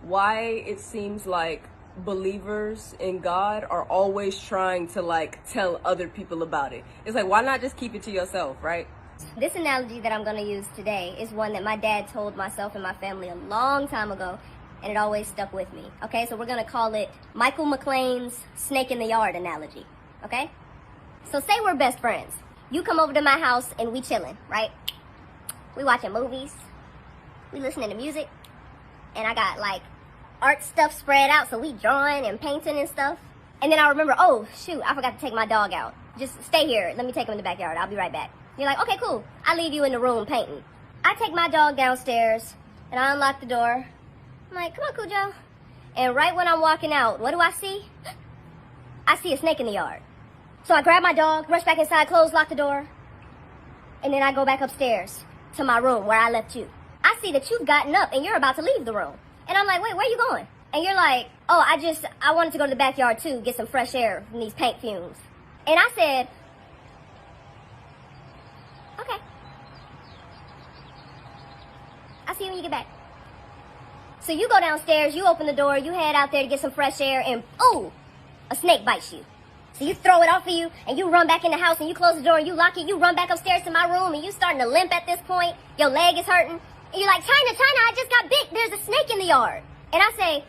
why it seems like believers in God are always trying to like tell other people about it. It's like, why not just keep it to yourself, right? This analogy that I'm going to use today is one that my dad told myself and my family a long time ago, and it always stuck with me. Okay, so we're going to call it Michael McClain's snake in the yard analogy. Okay? So say we're best friends. You come over to my house and we chilling, right? We watching movies. We listening to music. And I got like art stuff spread out, so we drawing and painting and stuff. And then I remember, oh shoot, I forgot to take my dog out. Just stay here. Let me take him in the backyard. I'll be right back. You're like, okay, cool. I leave you in the room painting. I take my dog downstairs and I unlock the door. I'm like, come on, Cujo. And right when I'm walking out, what do I see? I see a snake in the yard. So I grab my dog, rush back inside, close, lock the door. And then I go back upstairs to my room where I left you. I see that you've gotten up and you're about to leave the room. And I'm like, wait, where are you going? And you're like, oh, I wanted to go to the backyard too, get some fresh air from these paint fumes. And I said, okay. I'll see you when you get back. So you go downstairs, you open the door, you head out there to get some fresh air, and oh, a snake bites you. So you throw it off of you, and you run back in the house, and you close the door, and you lock it, you run back upstairs to my room, and you starting to limp at this point. Your leg is hurting. And you're like, China, I just got bit. There's a snake in the yard. And I say,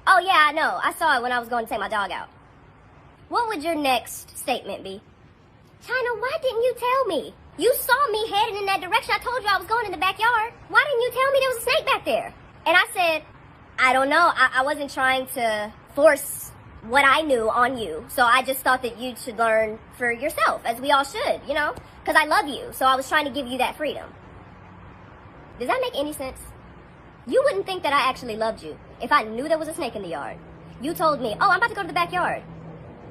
oh yeah, I know. I saw it when I was going to take my dog out. What would your next statement be? China, why didn't you tell me? You saw me heading in that direction. I told you I was going in the backyard. Why didn't you tell me there was a snake back there? And I said, I don't know. I wasn't trying to force what I knew on you. So I just thought that you should learn for yourself, as we all should, you know, because I love you. So I was trying to give you that freedom. Does that make any sense? You wouldn't think that I actually loved you if I knew there was a snake in the yard. You told me, oh, I'm about to go to the backyard.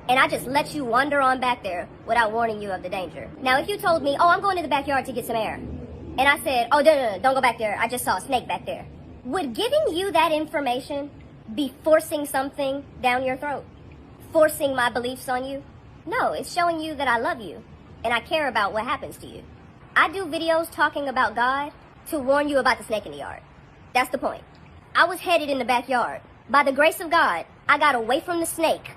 And I just let you wander on back there without warning you of the danger. Now, if you told me, oh, I'm going to the backyard to get some air. And I said, oh, no, don't go back there. I just saw a snake back there. Would giving you that information be forcing something down your throat? Forcing my beliefs on you? No, it's showing you that I love you and I care about what happens to you. I do videos talking about God to warn you about the snake in the yard. That's the point. I was headed in the backyard. By the grace of God, I got away from the snake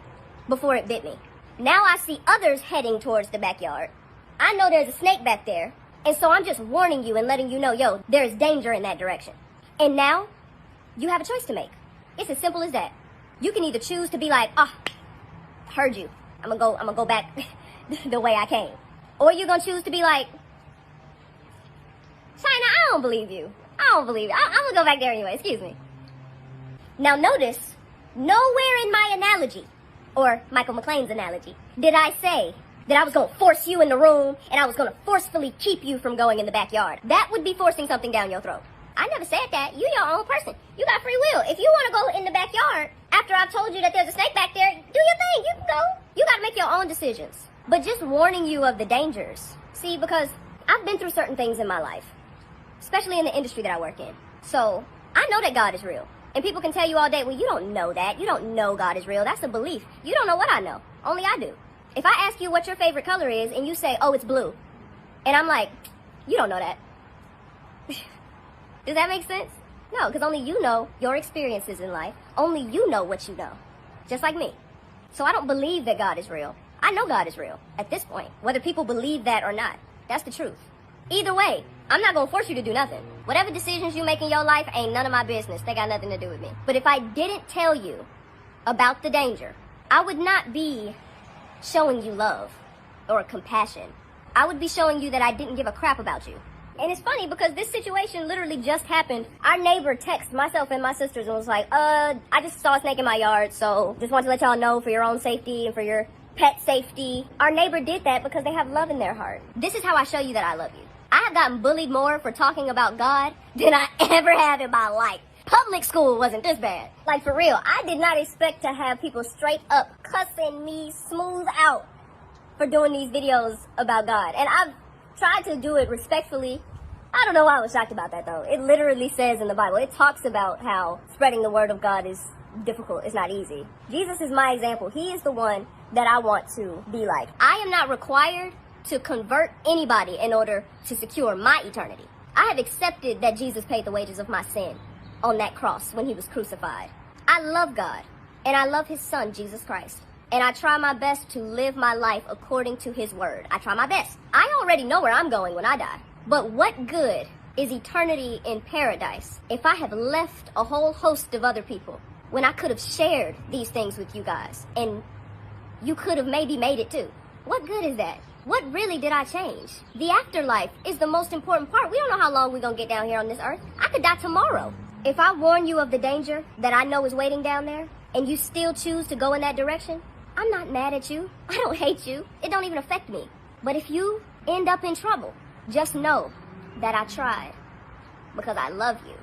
before it bit me. Now I see others heading towards the backyard. I know there's a snake back there, and so I'm just warning you and letting you know, yo, there is danger in that direction. And now, you have a choice to make. It's as simple as that. You can either choose to be like, heard you. I'm gonna go back the way I came. Or you're gonna choose to be like, China, I don't believe you. I'm gonna go back there anyway, excuse me. Now notice, nowhere in my analogy, or Michael McClain's analogy, did I say that I was gonna force you in the room and I was gonna forcefully keep you from going in the backyard. That would be forcing something down your throat. I never said that. You're your own person. You got free will. If you wanna go in the backyard after I've told you that there's a snake back there, do your thing, you can go. You gotta make your own decisions. But just warning you of the dangers. See, because I've been through certain things in my life, especially in the industry that I work in. So I know that God is real. And people can tell you all day, well, you don't know that. You don't know God is real. That's a belief. You don't know what I know. Only I do. If I ask you what your favorite color is and you say, oh, it's blue. And I'm like, you don't know that. Does that make sense? No, because only you know your experiences in life. Only you know what you know. Just like me. So I don't believe that God is real. I know God is real at this point, whether people believe that or not. That's the truth. Either way, I'm not going to force you to do nothing. Whatever decisions you make in your life ain't none of my business. They got nothing to do with me. But if I didn't tell you about the danger, I would not be showing you love or compassion. I would be showing you that I didn't give a crap about you. And it's funny because this situation literally just happened. Our neighbor texted myself and my sisters and was like, I just saw a snake in my yard, so just wanted to let y'all know for your own safety and for your pet safety. Our neighbor did that because they have love in their heart. This is how I show you that I love you. I have gotten bullied more for talking about God than I ever have in my life. Public school wasn't this bad. Like, for real, I did not expect to have people straight up cussing me smooth out for doing these videos about God. And I've tried to do it respectfully. I don't know why I was shocked about that, though. It literally says in the Bible, it talks about how spreading the word of God is difficult. It's not easy. Jesus is my example. He is the one that I want to be like. I am not required to convert anybody in order to secure my eternity. I have accepted that Jesus paid the wages of my sin on that cross when he was crucified. I love God, and I love his son, Jesus Christ. And I try my best to live my life according to his word. I try my best. I already know where I'm going when I die. But what good is eternity in paradise if I have left a whole host of other people when I could have shared these things with you guys? And you could have maybe made it too. What good is that? What really did I change? The afterlife is the most important part. We don't know how long we're gonna get down here on this earth. I could die tomorrow. If I warn you of the danger that I know is waiting down there, and you still choose to go in that direction, I'm not mad at you. I don't hate you. It don't even affect me. But if you end up in trouble, just know that I tried, because I love you.